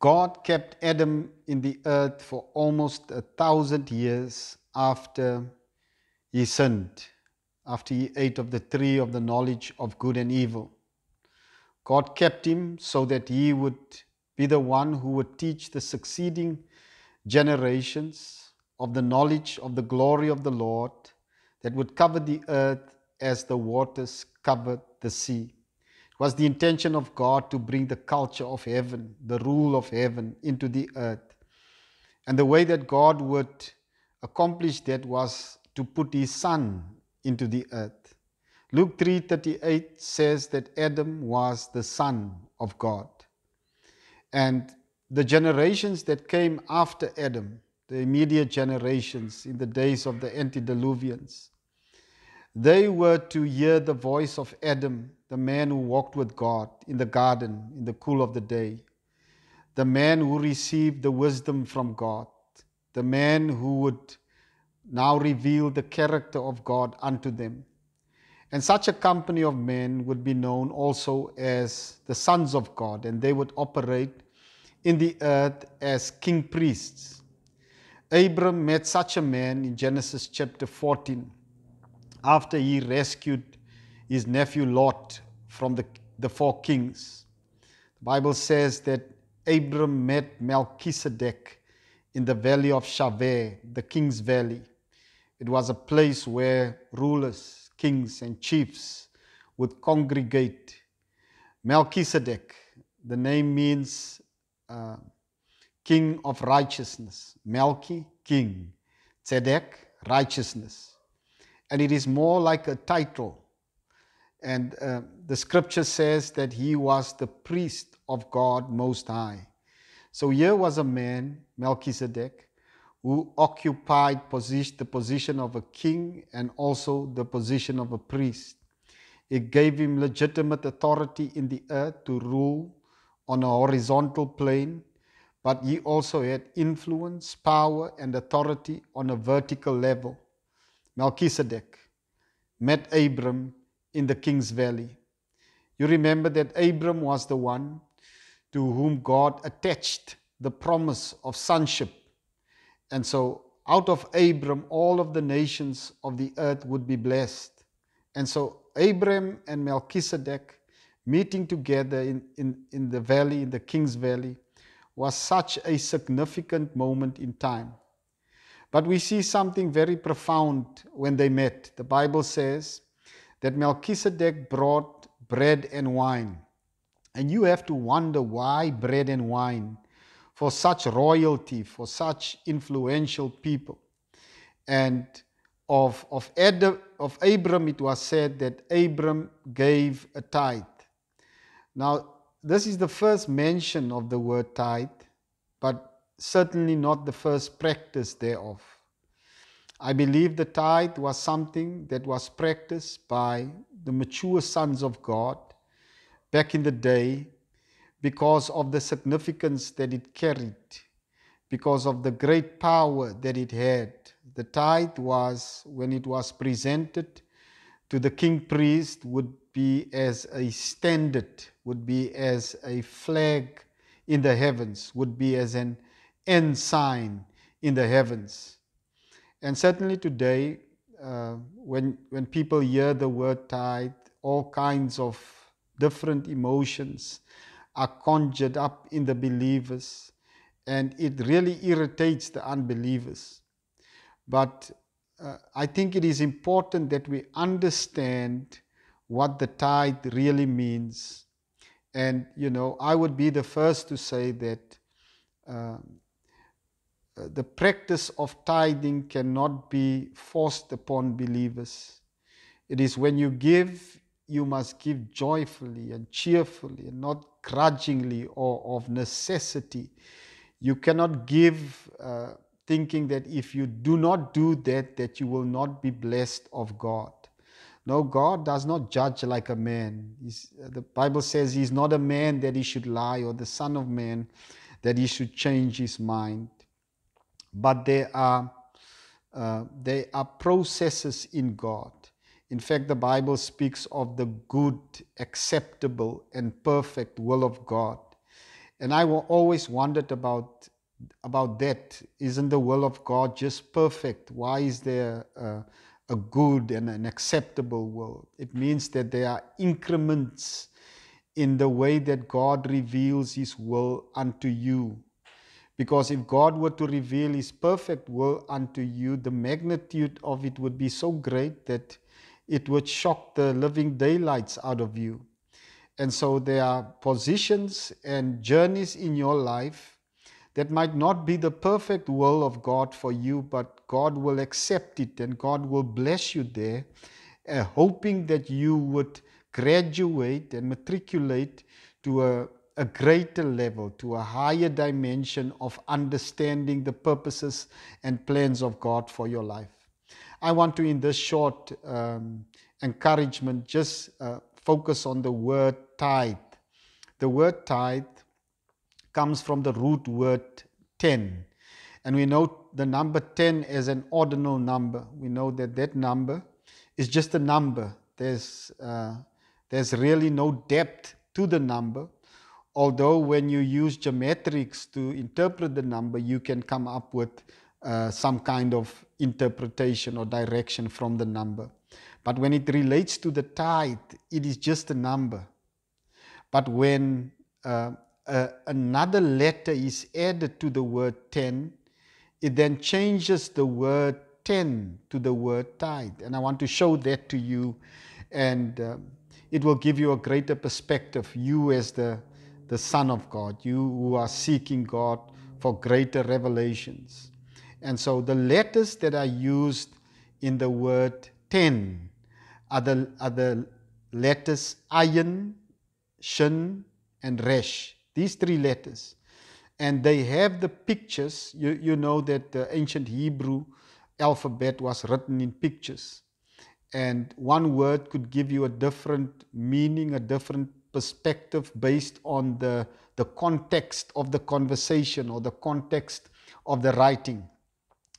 God kept Adam in the earth for almost 1,000 years after he sinned, after he ate of the tree of the knowledge of good and evil. God kept him so that he would be the one who would teach the succeeding generations of the knowledge of the glory of the Lord that would cover the earth as the waters covered the sea. It was the intention of God to bring the culture of heaven, the rule of heaven, into the earth. And the way that God would accomplish that was to put his son into the earth. Luke 3:38 says that Adam was the son of God. And the generations that came after Adam, the immediate generations in the days of the antediluvians, they were to hear the voice of Adam, the man who walked with God in the garden in the cool of the day, the man who received the wisdom from God, the man who would now reveal the character of God unto them. And such a company of men would be known also as the sons of God, and they would operate in the earth as king priests. Abram met such a man in Genesis chapter 14 after he rescued his nephew Lot from the four kings. The Bible says that Abram met Melchizedek in the valley of Shaveh, the king's valley. It was a place where rulers, kings, and chiefs would congregate. Melchizedek, the name means king of righteousness. Melchi, king. Tzedek, righteousness. And it is more like a title. And the scripture says that he was the priest of God Most High. So here was a man, Melchizedek, who occupied the position of a king and also the position of a priest. It gave him legitimate authority in the earth to rule on a horizontal plane, but he also had influence, power, and authority on a vertical level. Melchizedek met Abram in the King's Valley. You remember that Abram was the one to whom God attached the promise of sonship. And so out of Abram, all of the nations of the earth would be blessed. And so Abram and Melchizedek meeting together in the valley, in the King's Valley, was such a significant moment in time. But we see something very profound when they met. The Bible says that Melchizedek brought bread and wine. And you have to wonder why bread and wine for such royalty, for such influential people. And of Abram, it was said that Abram gave a tithe. Now, this is the first mention of the word tithe, but certainly not the first practice thereof. I believe the tithe was something that was practiced by the mature sons of God back in the day because of the significance that it carried, because of the great power that it had. The tithe was, when it was presented to the king priest, would be as a standard, would be as a flag in the heavens, would be as an ensign in the heavens. And certainly today, when people hear the word tithe, all kinds of different emotions are conjured up in the believers, and it really irritates the unbelievers. But I think it is important that we understand what the tithe really means. And, I would be the first to say that the practice of tithing cannot be forced upon believers. It is when you give, you must give joyfully and cheerfully and not grudgingly or of necessity. You cannot give thinking that if you do not do that, that you will not be blessed of God. No, God does not judge like a man. The Bible says he's not a man that he should lie, or the son of man that he should change his mind. But there are processes in God. In fact, the Bible speaks of the good, acceptable, and perfect will of God. And I always wondered about that. Isn't the will of God just perfect? Why is there a good and an acceptable will? It means that there are increments in the way that God reveals His will unto you. Because if God were to reveal His perfect will unto you, the magnitude of it would be so great that it would shock the living daylights out of you. And so there are positions and journeys in your life that might not be the perfect will of God for you, but God will accept it and God will bless you there, hoping that you would graduate and matriculate to a greater level, to a higher dimension of understanding the purposes and plans of God for your life. I want to, in this short encouragement, just focus on the word tithe. The word tithe comes from the root word 10. And we know the number 10 as an ordinal number. We know that that number is just a number. There's really no depth to the number. Although when you use geometrics to interpret the number, you can come up with some kind of interpretation or direction from the number. But when it relates to the tithe, it is just a number. But when another letter is added to the word 10, it then changes the word 10 to the word tithe. And I want to show that to you, and it will give you a greater perspective. You as the Son of God, you who are seeking God for greater revelations. And so the letters that are used in the word 10 are the letters ayin, shin, and resh. These three letters. And they have the pictures. You know that the ancient Hebrew alphabet was written in pictures. And one word could give you a different meaning, a different perspective based on the context of the conversation or the context of the writing.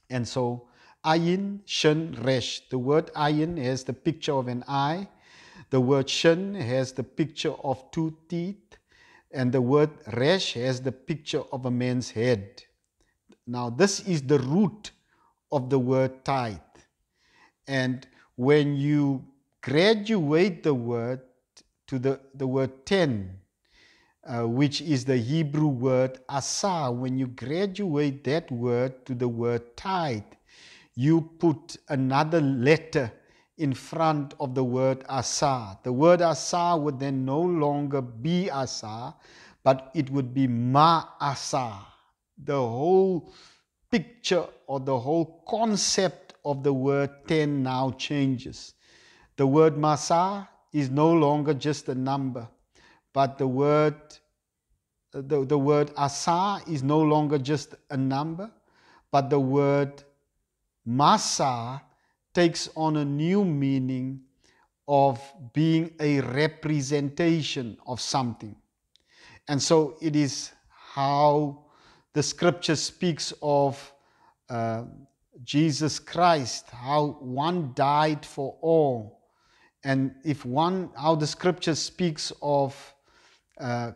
And so ayin, shin, resh. The word ayin has the picture of an eye. The word shin has the picture of two teeth. And the word resh has the picture of a man's head. Now, this is the root of the word tithe. And when you graduate the word to the word 10, which is the Hebrew word asa, when you graduate that word to the word tithe, you put another letter in front of the word asa. The word asa would then no longer be asa, but it would be ma'asa. The whole picture or the whole concept of the word 10 now changes. The word masa is no longer just a number, but the word asa is no longer just a number, but the word masa takes on a new meaning of being a representation of something. And so it is how the scripture speaks of Jesus Christ, how one died for all. And how the scripture speaks of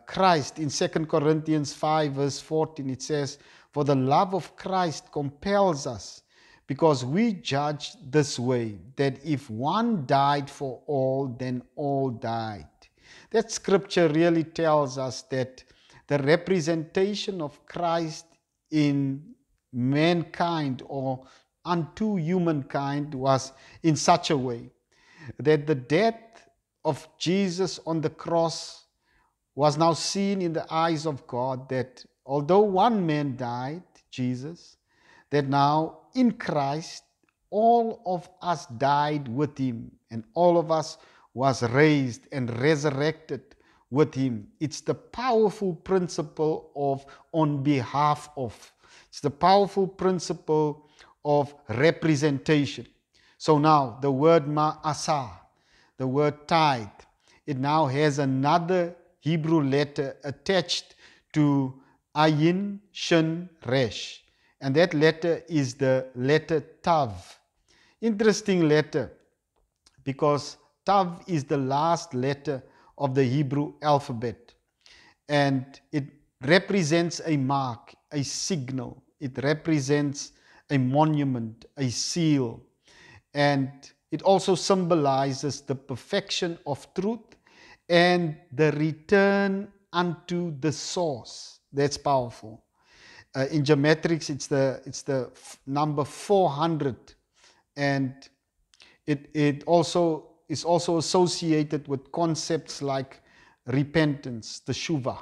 Christ in 2 Corinthians 5 verse 14, it says, "For the love of Christ compels us, because we judge this way, that if one died for all, then all died." That scripture really tells us that the representation of Christ in mankind or unto humankind was in such a way that the death of Jesus on the cross was now seen in the eyes of God, that although one man died, Jesus, that now in Christ all of us died with him, and all of us was raised and resurrected with him. It's the powerful principle of on behalf of. It's the powerful principle of representation. So now the word ma'asa, the word tithe, it now has another Hebrew letter attached to ayin, shin, resh. And that letter is the letter tav. Interesting letter, because tav is the last letter of the Hebrew alphabet. And it represents a mark, a signal. It represents a monument, a seal. And it also symbolizes the perfection of truth and the return unto the source. That's powerful. In geometrics, it's the number 400, and it also is also associated with concepts like repentance, the teshuva.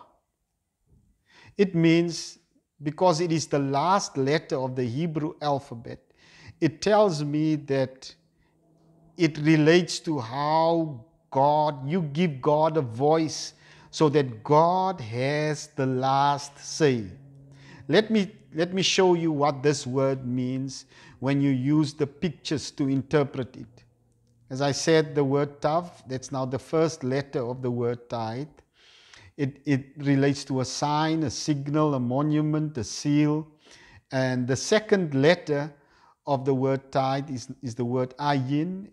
It means, because it is the last letter of the Hebrew alphabet, it tells me that it relates to how you give God a voice so that God has the last say. Let me show you what this word means when you use the pictures to interpret it. As I said, the word tav, that's now the first letter of the word tithe. It relates to a sign, a signal, a monument, a seal. And the second letter of the word tithe is the word ayin,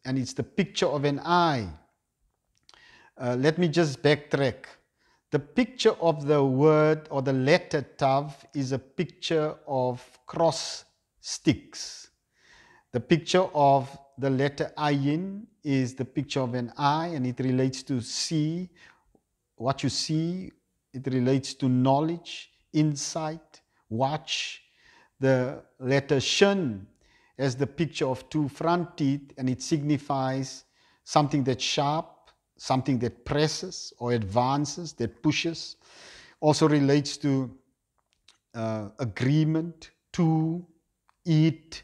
and it's the picture of an eye. Let me just backtrack. The picture of the word or the letter tav is a picture of cross sticks. The picture of the letter ayin is the picture of an eye, and it relates to see, what you see. It relates to knowledge, insight, watch. The letter shin as the picture of two front teeth, and it signifies something that's sharp, something that presses or advances, that pushes. Also relates to agreement, to, eat.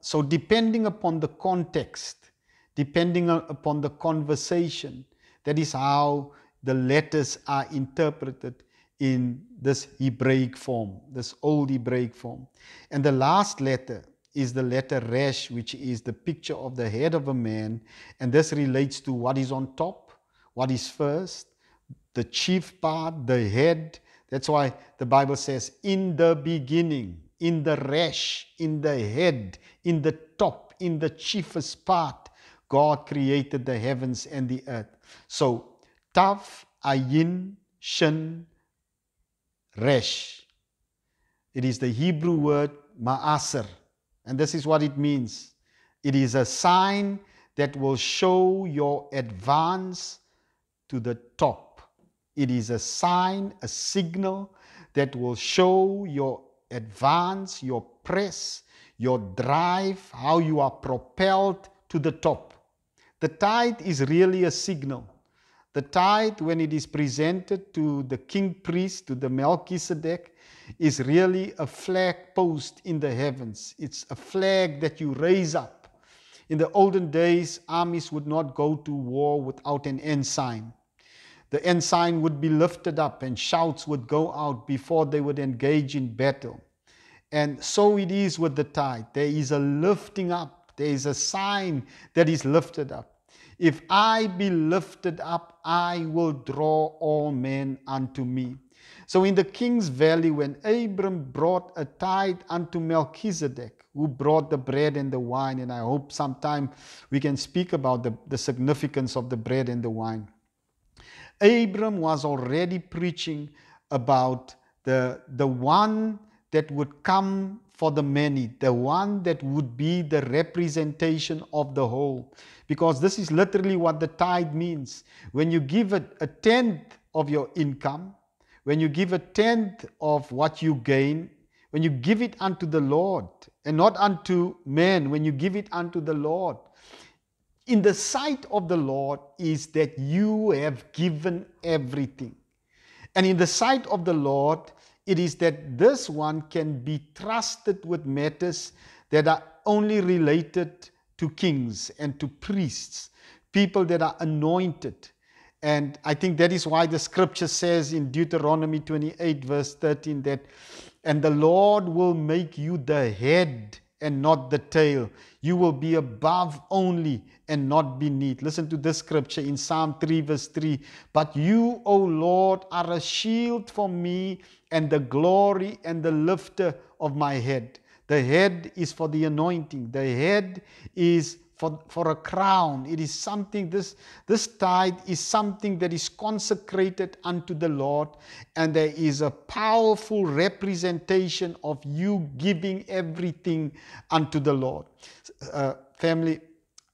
So depending upon the context, depending upon the conversation, that is how the letters are interpreted in this Hebraic form, this old Hebraic form. And the last letter is the letter resh, which is the picture of the head of a man. And this relates to what is on top, what is first, the chief part, the head. That's why the Bible says, in the beginning, in the resh, in the head, in the top, in the chiefest part, God created the heavens and the earth. So, tav, ayin, shin, resh. It is the Hebrew word ma'aser. And this is what it means. It is a sign that will show your advance to the top. It is a sign, a signal that will show your advance, your press, your drive, how you are propelled to the top. The tithe is really a signal. The tithe, when it is presented to the king priest, to the Melchizedek, is really a flag post in the heavens. It's a flag that you raise up. In the olden days, armies would not go to war without an ensign. The ensign would be lifted up and shouts would go out before they would engage in battle. And so it is with the tithe. There is a lifting up. There is a sign that is lifted up. If I be lifted up, I will draw all men unto me. So in the King's Valley, when Abram brought a tithe unto Melchizedek, who brought the bread and the wine, and I hope sometime we can speak about the significance of the bread and the wine. Abram was already preaching about the one that would come for the many, the one that would be the representation of the whole. Because this is literally what the tithe means. When you give a tenth of your income, when you give a tenth of what you gain, when you give it unto the Lord, and not unto men, when you give it unto the Lord, in the sight of the Lord is that you have given everything. And in the sight of the Lord, it is that this one can be trusted with matters that are only related to kings and to priests, people that are anointed. And I think that is why the scripture says in Deuteronomy 28 verse 13 that, and the Lord will make you the head and not the tail. You will be above only and not beneath. Listen to this scripture in Psalm 3 verse 3. But you, O Lord, are a shield for me and the glory and the lifter of my head. The head is for the anointing. The head is for a crown. It is something, this tithe is something that is consecrated unto the Lord, and there is a powerful representation of you giving everything unto the Lord. Family,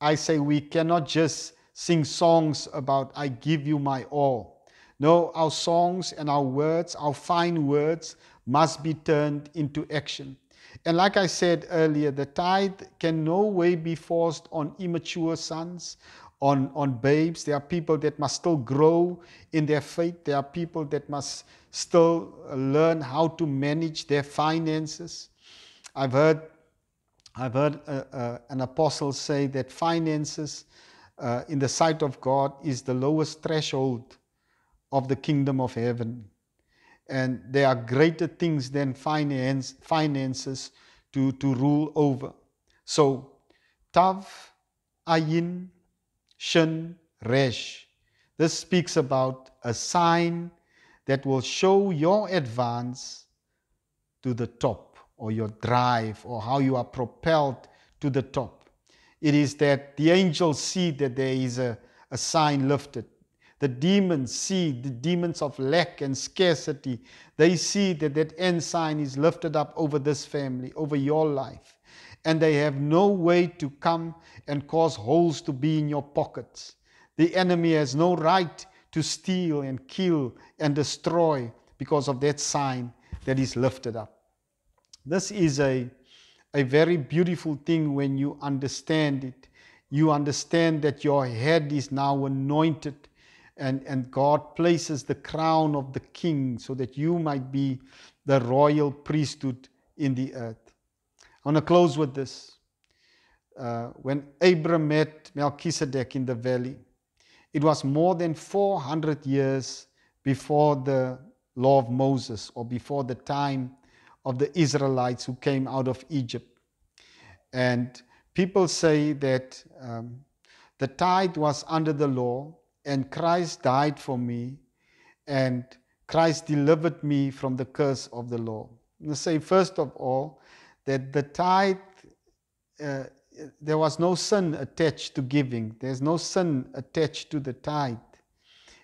I say we cannot just sing songs about I give you my all. No, our songs and our words, our fine words, must be turned into action. And like I said earlier, the tithe can no way be forced on immature sons, on babes. There are people that must still grow in their faith. There are people that must still learn how to manage their finances. I've heard an apostle say that finances in the sight of God is the lowest threshold of the kingdom of heaven. And there are greater things than finances to rule over. So, Tav, Ayin, Shin, Resh. This speaks about a sign that will show your advance to the top, or your drive, or how you are propelled to the top. It is that the angels see that there is a sign lifted. The demons see, the demons of lack and scarcity, they see that that ensign is lifted up over this family, over your life. And they have no way to come and cause holes to be in your pockets. The enemy has no right to steal and kill and destroy because of that sign that is lifted up. This is a very beautiful thing when you understand it. You understand that your head is now anointed, and God places the crown of the king so that you might be the royal priesthood in the earth. I want to close with this. When Abram met Melchizedek in the valley, it was more than 400 years before the law of Moses, or before the time of the Israelites who came out of Egypt. And people say that the tithe was under the law, and Christ died for me, and Christ delivered me from the curse of the law. I'm going to say, first of all, that the tithe, there was no sin attached to giving. There's no sin attached to the tithe.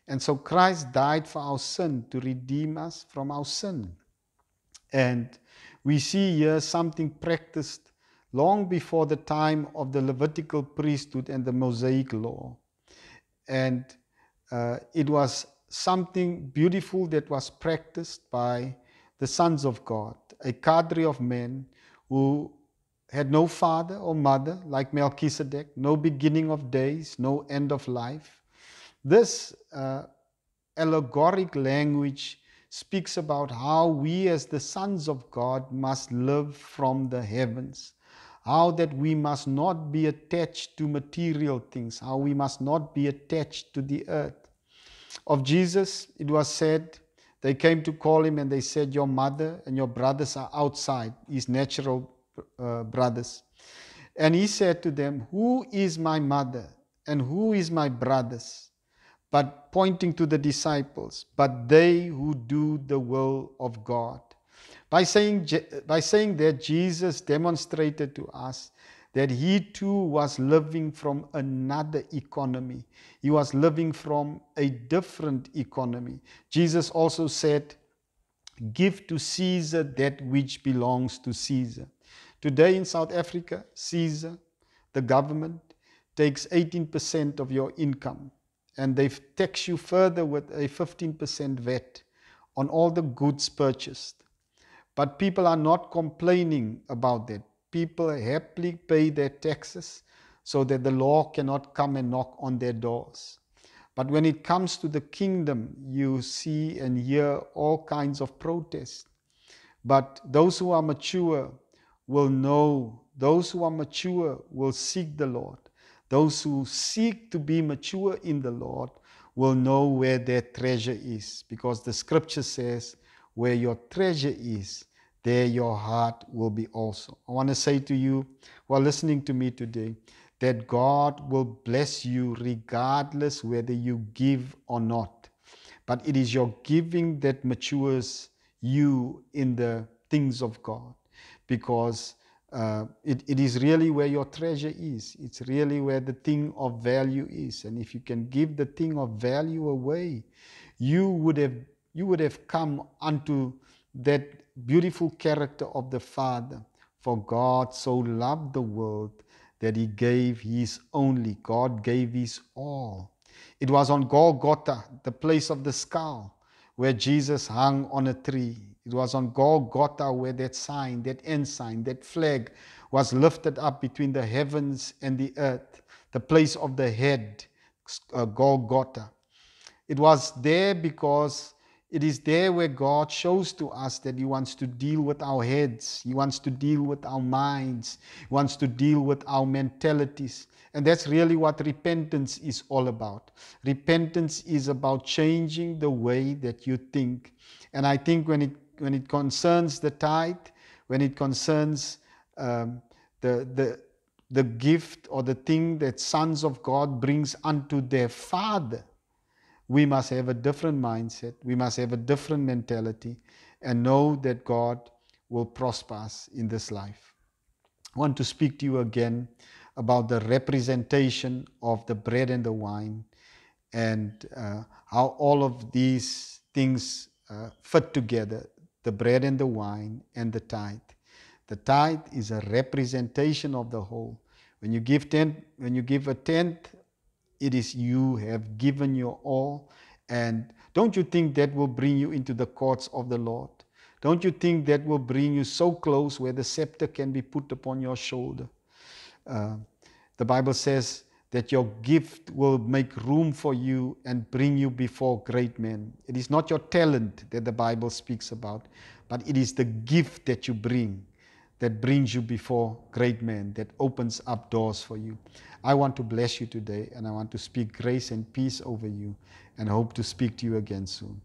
And so Christ died for our sin, to redeem us from our sin. And we see here something practiced long before the time of the Levitical priesthood and the Mosaic law. And it was something beautiful that was practiced by the sons of God, a cadre of men who had no father or mother like Melchizedek, no beginning of days, no end of life. This allegoric language speaks about how we as the sons of God must live from the heavens, how that we must not be attached to material things, how we must not be attached to the earth. Of Jesus, it was said, they came to call him and they said, your mother and your brothers are outside, his natural brothers. And he said to them, who is my mother and who is my brothers? But pointing to the disciples, but they who do the will of God. By saying that, Jesus demonstrated to us that he too was living from another economy. He was living from a different economy. Jesus also said, give to Caesar that which belongs to Caesar. Today in South Africa, Caesar, the government, takes 18% of your income. And they tax you further with a 15% VAT on all the goods purchased. But people are not complaining about that. People happily pay their taxes so that the law cannot come and knock on their doors. But when it comes to the kingdom, you see and hear all kinds of protests. But those who are mature will know, those who are mature will seek the Lord. Those who seek to be mature in the Lord will know where their treasure is, because the scripture says, where your treasure is, there your heart will be also. I want to say to you who are listening to me today, that God will bless you regardless whether you give or not. But it is your giving that matures you in the things of God, because It is really where your treasure is. It's really where the thing of value is. And if you can give the thing of value away, you would have come unto that beautiful character of the Father. For God so loved the world that he gave his only. God gave his all. It was on Golgotha, the place of the skull, where Jesus hung on a tree. It was on Golgotha where that sign, that ensign, that flag was lifted up between the heavens and the earth, the place of the head, Golgotha. It was there because it is there where God shows to us that he wants to deal with our heads. He wants to deal with our minds. He wants to deal with our mentalities. And that's really what repentance is all about. Repentance is about changing the way that you think. And I think when it concerns the tithe, when it concerns the gift or the thing that sons of God brings unto their Father, we must have a different mindset. We must have a different mentality and know that God will prosper us in this life. I want to speak to you again about the representation of the bread and the wine, and how all of these things fit together, the bread and the wine and the tithe. The tithe is a representation of the whole. When you give a tenth, it is you have given your all. And don't you think that will bring you into the courts of the Lord? Don't you think that will bring you so close where the scepter can be put upon your shoulder? The Bible says that your gift will make room for you and bring you before great men. It is not your talent that the Bible speaks about, but it is the gift that you bring that brings you before great men, that opens up doors for you. I want to bless you today, and I want to speak grace and peace over you, and hope to speak to you again soon.